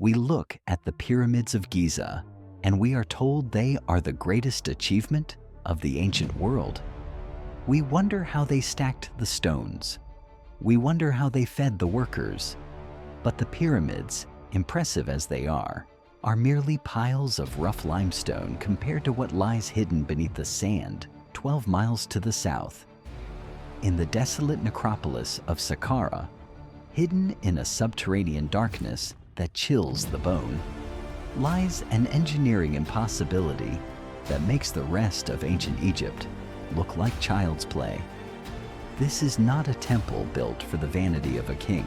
We look at the pyramids of Giza, and we are told they are the greatest achievement of the ancient world. We wonder how they stacked the stones. We wonder how they fed the workers. But the pyramids, impressive as they are merely piles of rough limestone compared to what lies hidden beneath the sand 12 miles to the south. In the desolate necropolis of Saqqara, hidden in a subterranean darkness that chills the bone, lies an engineering impossibility that makes the rest of ancient Egypt look like child's play. This is not a temple built for the vanity of a king,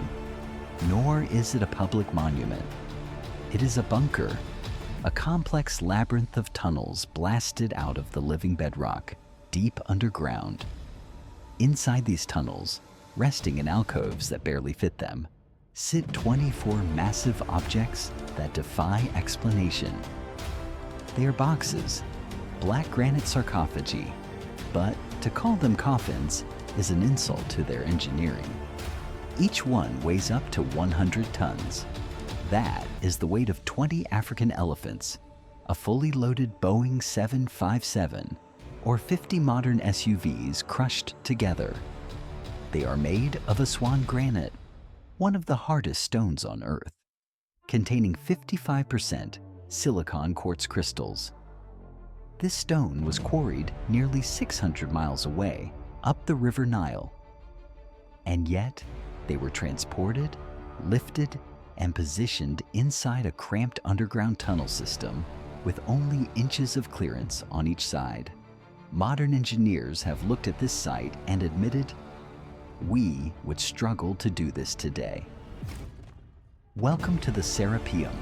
nor is it a public monument. It is a bunker, a complex labyrinth of tunnels blasted out of the living bedrock, deep underground. Inside these tunnels, resting in alcoves that barely fit them, sit 24 massive objects that defy explanation. They are boxes, black granite sarcophagi, but to call them coffins is an insult to their engineering. Each one weighs up to 100 tons. That is the weight of 20 African elephants, a fully loaded Boeing 757, or 50 modern SUVs crushed together. They are made of Aswan granite, one of the hardest stones on Earth, containing 55% silicon quartz crystals. This stone was quarried nearly 600 miles away, up the River Nile. And yet, they were transported, lifted, and positioned inside a cramped underground tunnel system with only inches of clearance on each side. Modern engineers have looked at this site and admitted, we would struggle to do this today. Welcome to the Serapeum,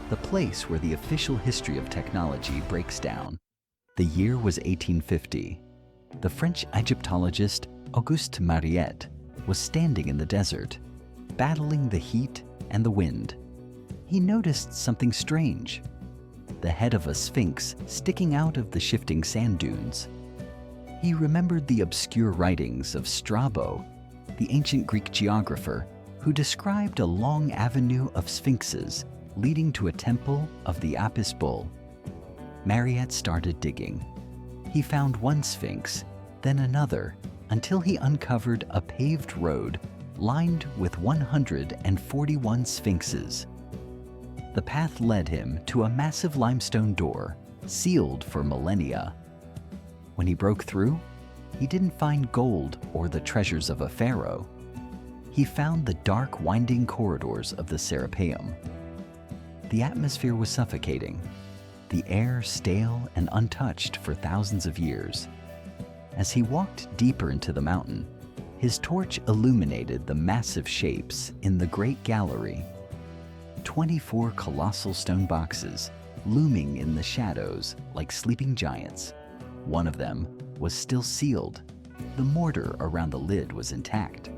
the place where the official history of technology breaks down. The year was 1850. The French Egyptologist Auguste Mariette was standing in the desert, battling the heat and the wind. He noticed something strange: the head of a sphinx sticking out of the shifting sand dunes. He remembered the obscure writings of Strabo, the ancient Greek geographer, who described a long avenue of sphinxes leading to a temple of the Apis bull. Mariette started digging. He found one sphinx, then another, until he uncovered a paved road lined with 141 sphinxes. The path led him to a massive limestone door, sealed for millennia. When he broke through, he didn't find gold or the treasures of a pharaoh. He found the dark, winding corridors of the Serapeum. The atmosphere was suffocating, the air stale and untouched for thousands of years. As he walked deeper into the mountain, his torch illuminated the massive shapes in the Great Gallery. 24 colossal stone boxes looming in the shadows like sleeping giants. One of them was still sealed. The mortar around the lid was intact.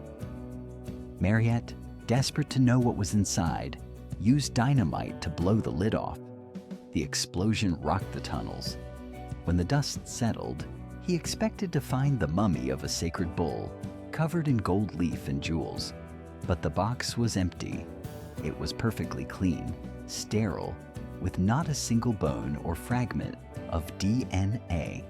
Mariette, desperate to know what was inside, used dynamite to blow the lid off. The explosion rocked the tunnels. When the dust settled, he expected to find the mummy of a sacred bull, covered in gold leaf and jewels. But the box was empty. It was perfectly clean, sterile, with not a single bone or fragment of DNA.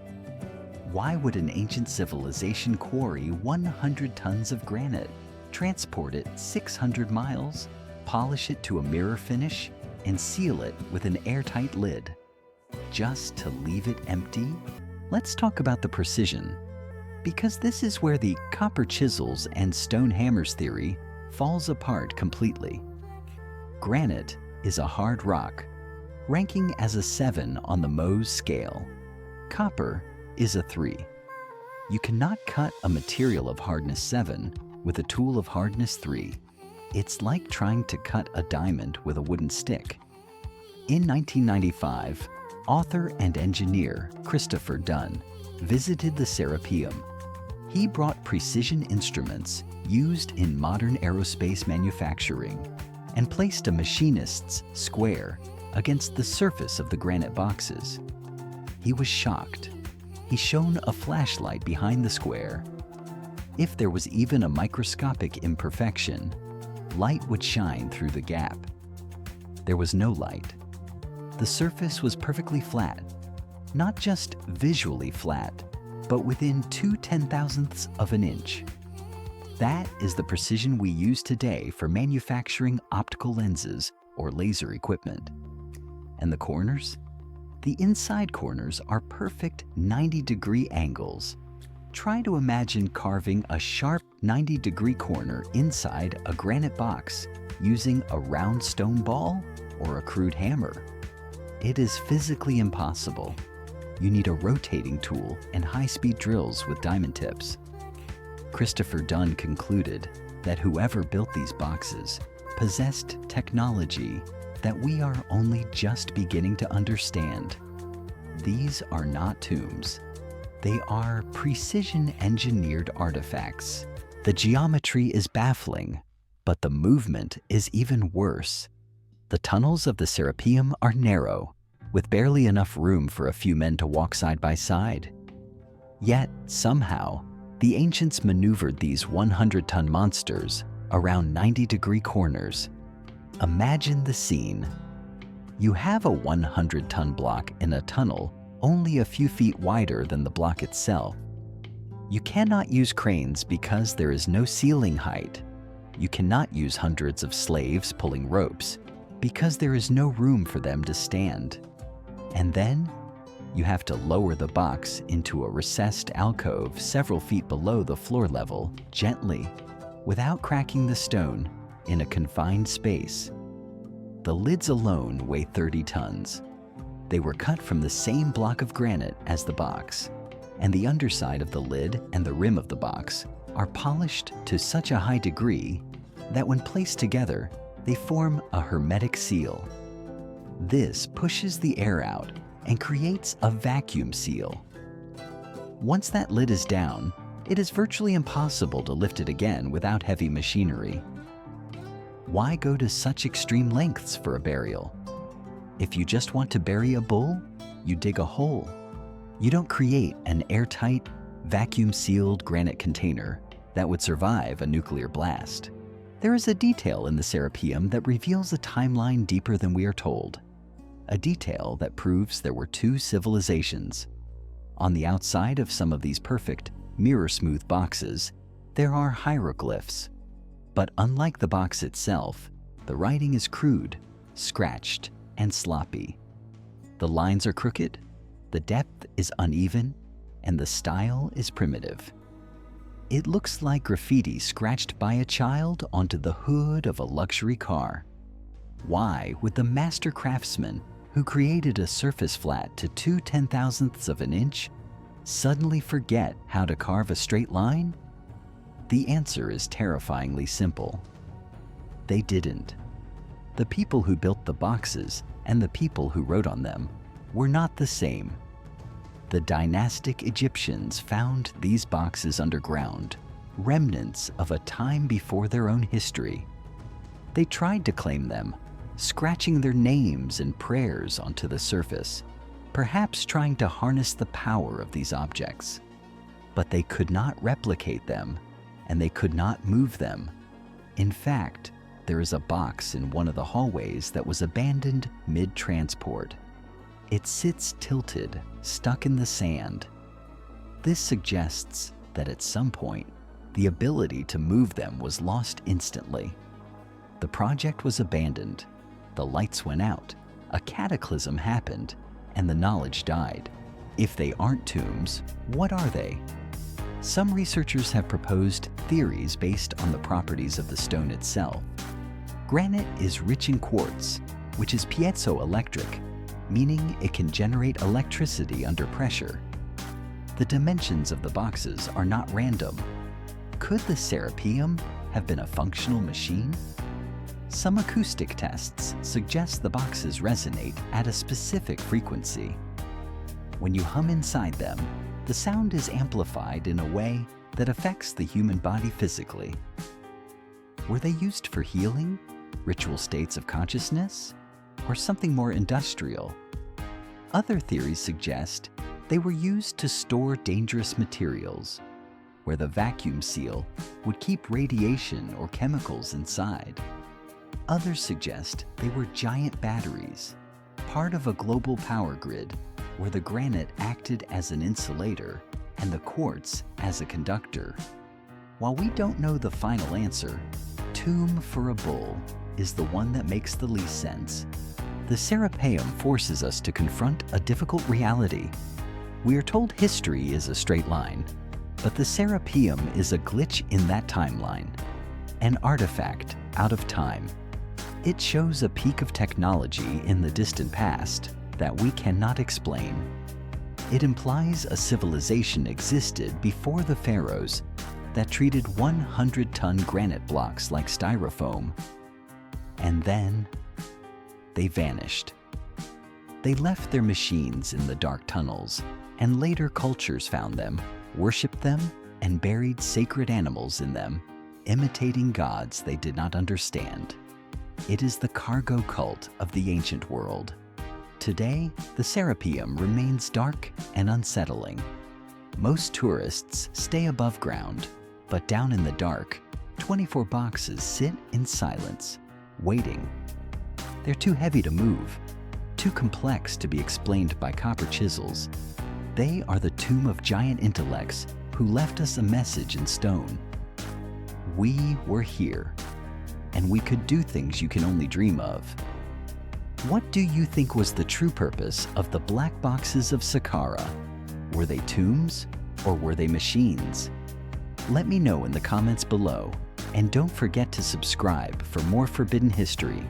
Why would an ancient civilization quarry 100 tons of granite, transport it 600 miles, polish it to a mirror finish, and seal it with an airtight lid, just to leave it empty? Let's talk about the precision, because this is where the copper chisels and stone hammers theory falls apart completely. Granite is a hard rock, ranking as a 7 on the Mohs scale. Copper is a 3. You cannot cut a material of hardness 7 with a tool of hardness 3. It's like trying to cut a diamond with a wooden stick. In 1995, author and engineer Christopher Dunn visited the Serapeum. He brought precision instruments used in modern aerospace manufacturing and placed a machinist's square against the surface of the granite boxes. He was shocked. He shone a flashlight behind the square. If there was even a microscopic imperfection, light would shine through the gap. there was no light. The surface was perfectly flat, not just visually flat, but within 2/10,000ths of an inch. That is the precision we use today for manufacturing optical lenses or laser equipment. And the corners? The inside corners are perfect 90-degree angles. Try to imagine carving a sharp 90-degree corner inside a granite box using a round stone ball or a crude hammer. It is physically impossible. You need a rotating tool and high-speed drills with diamond tips. Christopher Dunn concluded that whoever built these boxes possessed technology that we are only just beginning to understand. These are not tombs. They are precision-engineered artifacts. The geometry is baffling, but the movement is even worse. The tunnels of the Serapeum are narrow, with barely enough room for a few men to walk side by side. Yet, somehow, the ancients maneuvered these 100-ton monsters around 90-degree corners. Imagine the scene. You have a 100-ton block in a tunnel only a few feet wider than the block itself. You cannot use cranes because there is no ceiling height. You cannot use hundreds of slaves pulling ropes because there is no room for them to stand. And then, you have to lower the box into a recessed alcove several feet below the floor level, gently, without cracking the stone, in a confined space. The lids alone weigh 30 tons. They were cut from the same block of granite as the box, and the underside of the lid and the rim of the box are polished to such a high degree that when placed together, they form a hermetic seal. This pushes the air out and creates a vacuum seal. Once that lid is down, it is virtually impossible to lift it again without heavy machinery. Why go to such extreme lengths for a burial? If you just want to bury a bull, you dig a hole. You don't create an airtight, vacuum-sealed granite container that would survive a nuclear blast. There is a detail in the Serapeum that reveals a timeline deeper than we are told. A detail that proves there were two civilizations. On the outside of some of these perfect, mirror-smooth boxes, there are hieroglyphs. But unlike the box itself, the writing is crude, scratched, and sloppy. The lines are crooked, the depth is uneven, and the style is primitive. It looks like graffiti scratched by a child onto the hood of a luxury car. Why would the master craftsman who created a surface flat to 2/10,000ths of an inch suddenly forget how to carve a straight line? The answer is terrifyingly simple. They didn't. The people who built the boxes and the people who wrote on them were not the same. The dynastic Egyptians found these boxes underground, remnants of a time before their own history. They tried to claim them, scratching their names and prayers onto the surface, perhaps trying to harness the power of these objects. But they could not replicate them, and they could not move them. In fact, there is a box in one of the hallways that was abandoned mid-transport. It sits tilted, stuck in the sand. This suggests that at some point, the ability to move them was lost instantly. The project was abandoned, the lights went out, a cataclysm happened, and the knowledge died. If they aren't tombs, what are they? Some researchers have proposed theories based on the properties of the stone itself. Granite is rich in quartz, which is piezoelectric, meaning it can generate electricity under pressure. The dimensions of the boxes are not random. Could the Serapeum have been a functional machine? Some acoustic tests suggest the boxes resonate at a specific frequency. When you hum inside them, the sound is amplified in a way that affects the human body physically. Were they used for healing, ritual states of consciousness, or something more industrial? Other theories suggest they were used to store dangerous materials, where the vacuum seal would keep radiation or chemicals inside. Others suggest they were giant batteries, part of a global power grid where the granite acted as an insulator and the quartz as a conductor. While we don't know the final answer, tomb for a bull is the one that makes the least sense. The Serapeum forces us to confront a difficult reality. We are told history is a straight line, but the Serapeum is a glitch in that timeline, an artifact out of time. It shows a peak of technology in the distant past that we cannot explain. It implies a civilization existed before the pharaohs that treated 100-ton granite blocks like styrofoam. And then they vanished. They left their machines in the dark tunnels, and later cultures found them, worshipped them, and buried sacred animals in them, imitating gods they did not understand. It is the cargo cult of the ancient world. Today, the Serapeum remains dark and unsettling. Most tourists stay above ground, but down in the dark, 24 boxes sit in silence, waiting. They're too heavy to move, too complex to be explained by copper chisels. They are the tomb of giant intellects who left us a message in stone. We were here, and we could do things you can only dream of. What do you think was the true purpose of the black boxes of Saqqara? Were they tombs, or were they machines? Let me know in the comments below, and don't forget to subscribe for more forbidden history.